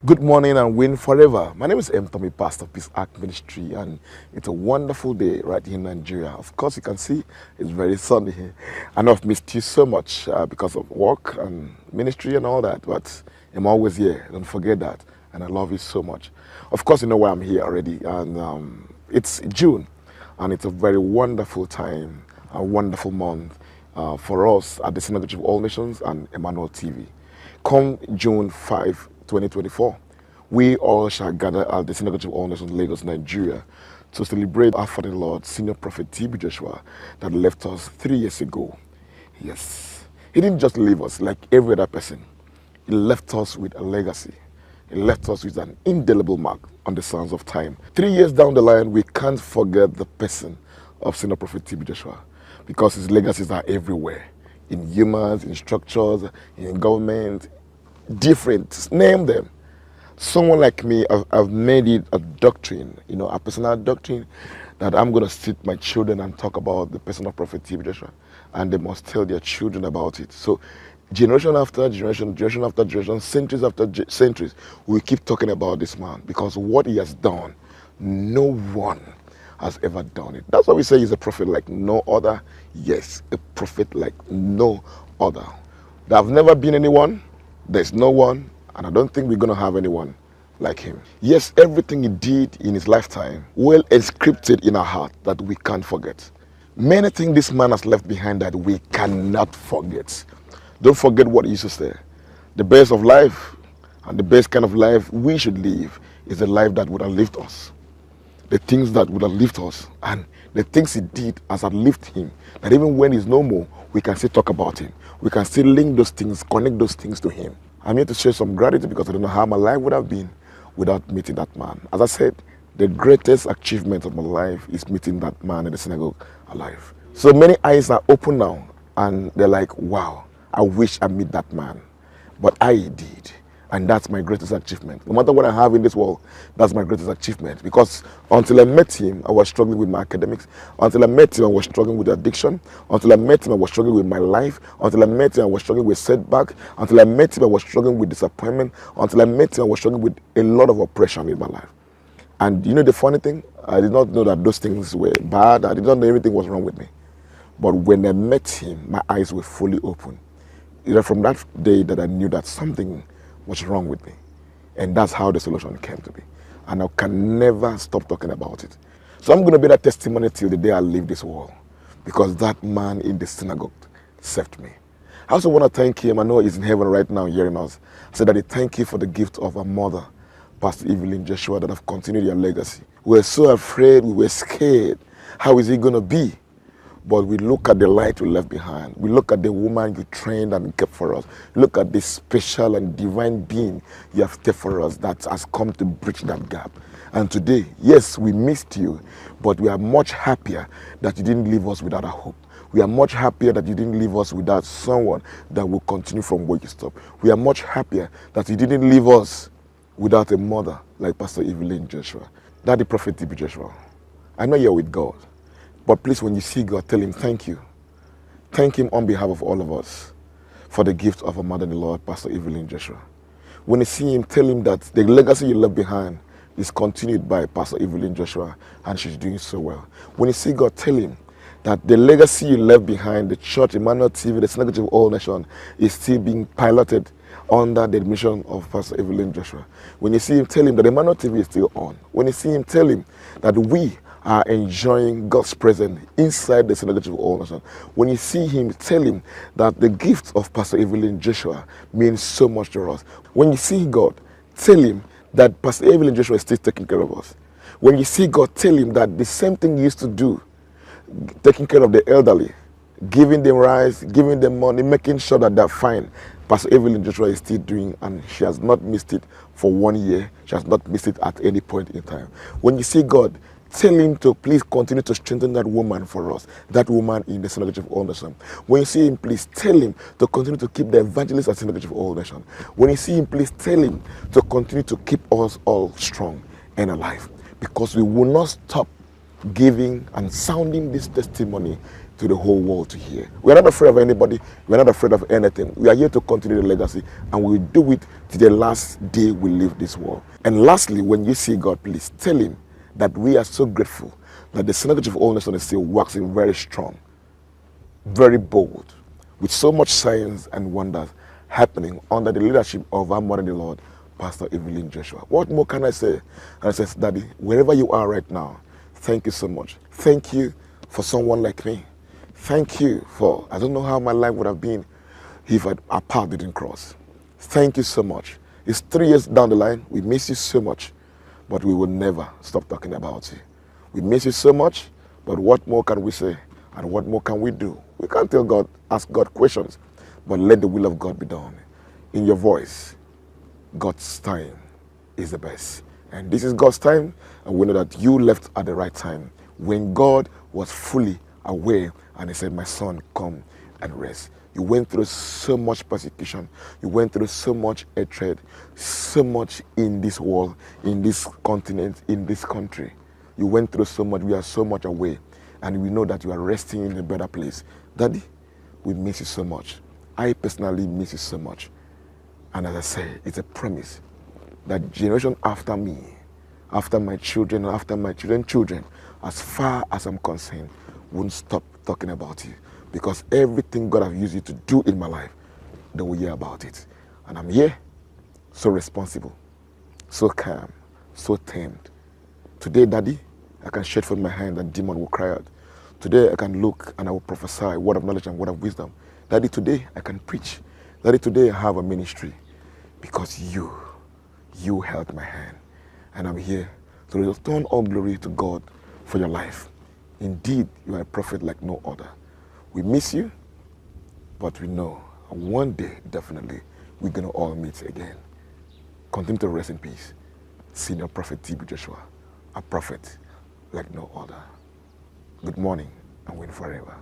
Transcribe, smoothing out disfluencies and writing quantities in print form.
Good morning and win forever. My name is M. Tommy, pastor of Peace Ark Ministry, and it's a wonderful day right here in Nigeria. Of course, you can see it's very sunny here. I know I've missed you so much because of work and ministry and all that, but I'm always here. Don't forget that, and I love you so much. Of course, you know why I'm here already, and it's June, and it's a very wonderful time, a wonderful month for us at the Synagogue of All Nations and Emmanuel TV. Come June 5, 2024, we all shall gather at the Synagogue of All Nations, Lagos, Nigeria, to celebrate our Father in Lord, Senior Prophet T.B. Joshua, that left us 3 years ago. Yes, he didn't just leave us like every other person. He left us with a legacy. He left us with an indelible mark on the sands of time. 3 years down the line, we can't forget the person of Senior Prophet T.B. Joshua, because his legacies are everywhere, in humans, in structures, in government, different, name them. Someone like me, I've made it a doctrine, a personal doctrine, that I'm going to sit my children and talk about the person of Prophet T.B. Joshua, and they must tell their children about it. So generation after generation, generation after generation, centuries after centuries, we keep talking about this man, because what he has done, no one has ever done it. That's why we say he's a prophet like no other. Yes, a prophet like no other. There have never been anyone, there's no one, and I don't think we're going to have anyone like him. Yes, everything he did in his lifetime, well inscripted in our heart, that we can't forget. Many things this man has left behind that we cannot forget. Don't forget what he used to say. The best of life, and the best kind of life we should live, is a life that would uplift us. The things that would uplift us, and the things he did has uplifted him, that even when he's no more, we can still talk about him. We can still link those things, connect those things to him. I'm here to share some gratitude, because I don't know how my life would have been without meeting that man. As I said, the greatest achievement of my life is meeting that man in the synagogue alive. So many eyes are open now, and they're like, wow, I wish I meet that man. But I did. And that's my greatest achievement. No matter what I have in this world, that's my greatest achievement. Because until I met him, I was struggling with my academics. Until I met him, I was struggling with addiction. Until I met him, I was struggling with my life. Until I met him, I was struggling with setback. Until I met him, I was struggling with disappointment. Until I met him, I was struggling with a lot of oppression in my life. And you know the funny thing? I did not know that those things were bad. I did not know everything was wrong with me. But when I met him, my eyes were fully open. It was from that day that I knew that something was wrong with me. And that's how the solution came to be. And I can never stop talking about it. So I'm going to be that testimony till the day I leave this world, because that man in the synagogue saved me. I also want to thank him. I know he's in heaven right now hearing us. I said that he thank you for the gift of our mother, Pastor Evelyn Joshua, that have continued your legacy. We were so afraid, we were scared. How is he going to be? But we look at the light we left behind. We look at the woman you trained and kept for us. Look at this special and divine being you have kept for us that has come to bridge that gap. And today, yes, we missed you, but we are much happier that you didn't leave us without a hope. We are much happier that you didn't leave us without someone that will continue from where you stopped. We are much happier that you didn't leave us without a mother like Pastor Evelyn Joshua. Daddy Prophet T.B. Joshua, I know you're with God. But please, when you see God, tell him thank you. Thank him on behalf of all of us for the gift of our mother-in-law, Pastor Evelyn Joshua. When you see him, tell him that the legacy you left behind is continued by Pastor Evelyn Joshua, and she's doing so well. When you see God, tell him that the legacy you left behind, the church, Emmanuel TV, the Synagogue of All Nations, is still being piloted under the admission of Pastor Evelyn Joshua. When you see him, tell him that Emmanuel TV is still on. When you see him, tell him that we are enjoying God's presence inside the Synagogue of All Nations. When you see him, tell him that the gift of Pastor Evelyn Joshua means so much to us. When you see God, tell him that Pastor Evelyn Joshua is still taking care of us. When you see God, tell him that the same thing he used to do, taking care of the elderly, giving them rice, giving them money, making sure that they're fine, Pastor Evelyn Joshua is still doing, and she has not missed it for 1 year. She has not missed it at any point in time. When you see God, tell him to please continue to strengthen that woman for us, that woman in the Synagogue of All Nations. When you see him, please tell him to continue to keep the evangelist at Synagogue of All Nations. When you see him, please tell him to continue to keep us all strong and alive, because we will not stop giving and sounding this testimony to the whole world to hear. We are not afraid of anybody. We are not afraid of anything. We are here to continue the legacy, and we will do it to the last day we leave this world. And lastly, when you see God, please tell him that we are so grateful that the Synagogue of All Nations is still waxing very strong, very bold, with so much signs and wonders happening under the leadership of our mother in the Lord, Pastor Evelyn Joshua. What more can I say? And I says, Daddy, wherever you are right now, thank you so much. Thank you for someone like me. Thank you for, I don't know how my life would have been if our path didn't cross. Thank you so much. It's 3 years down the line. We miss you so much, but we will never stop talking about you. We miss you so much, but what more can we say? And what more can we do? We can't tell God, ask God questions, but let the will of God be done. In your voice, God's time is the best. And this is God's time, and we know that you left at the right time when God was fully aware and he said, my son, come and rest. You went through so much persecution. You went through so much hatred, so much in this world, in this continent, in this country. You went through so much. We are so much away, and we know that you are resting in a better place. Daddy, we miss you so much. I personally miss you so much. And as I say, it's a promise that generation after me, after my children, after my children's children, as far as I'm concerned, won't stop talking about you. Because everything God has used you to do in my life, they will hear about it. And I'm here, so responsible, so calm, so tamed. Today, Daddy, I can stretch forth my hand and demon will cry out. Today, I can look and I will prophesy word of knowledge and word of wisdom. Daddy, today, I can preach. Daddy, today, I have a ministry. Because you held my hand. And I'm here to return all glory to God for your life. Indeed, you are a prophet like no other. We miss you, but we know one day, definitely, we're going to all meet again. Continue to rest in peace. Senior Prophet T.B. Joshua, a prophet like no other. Good morning and win forever.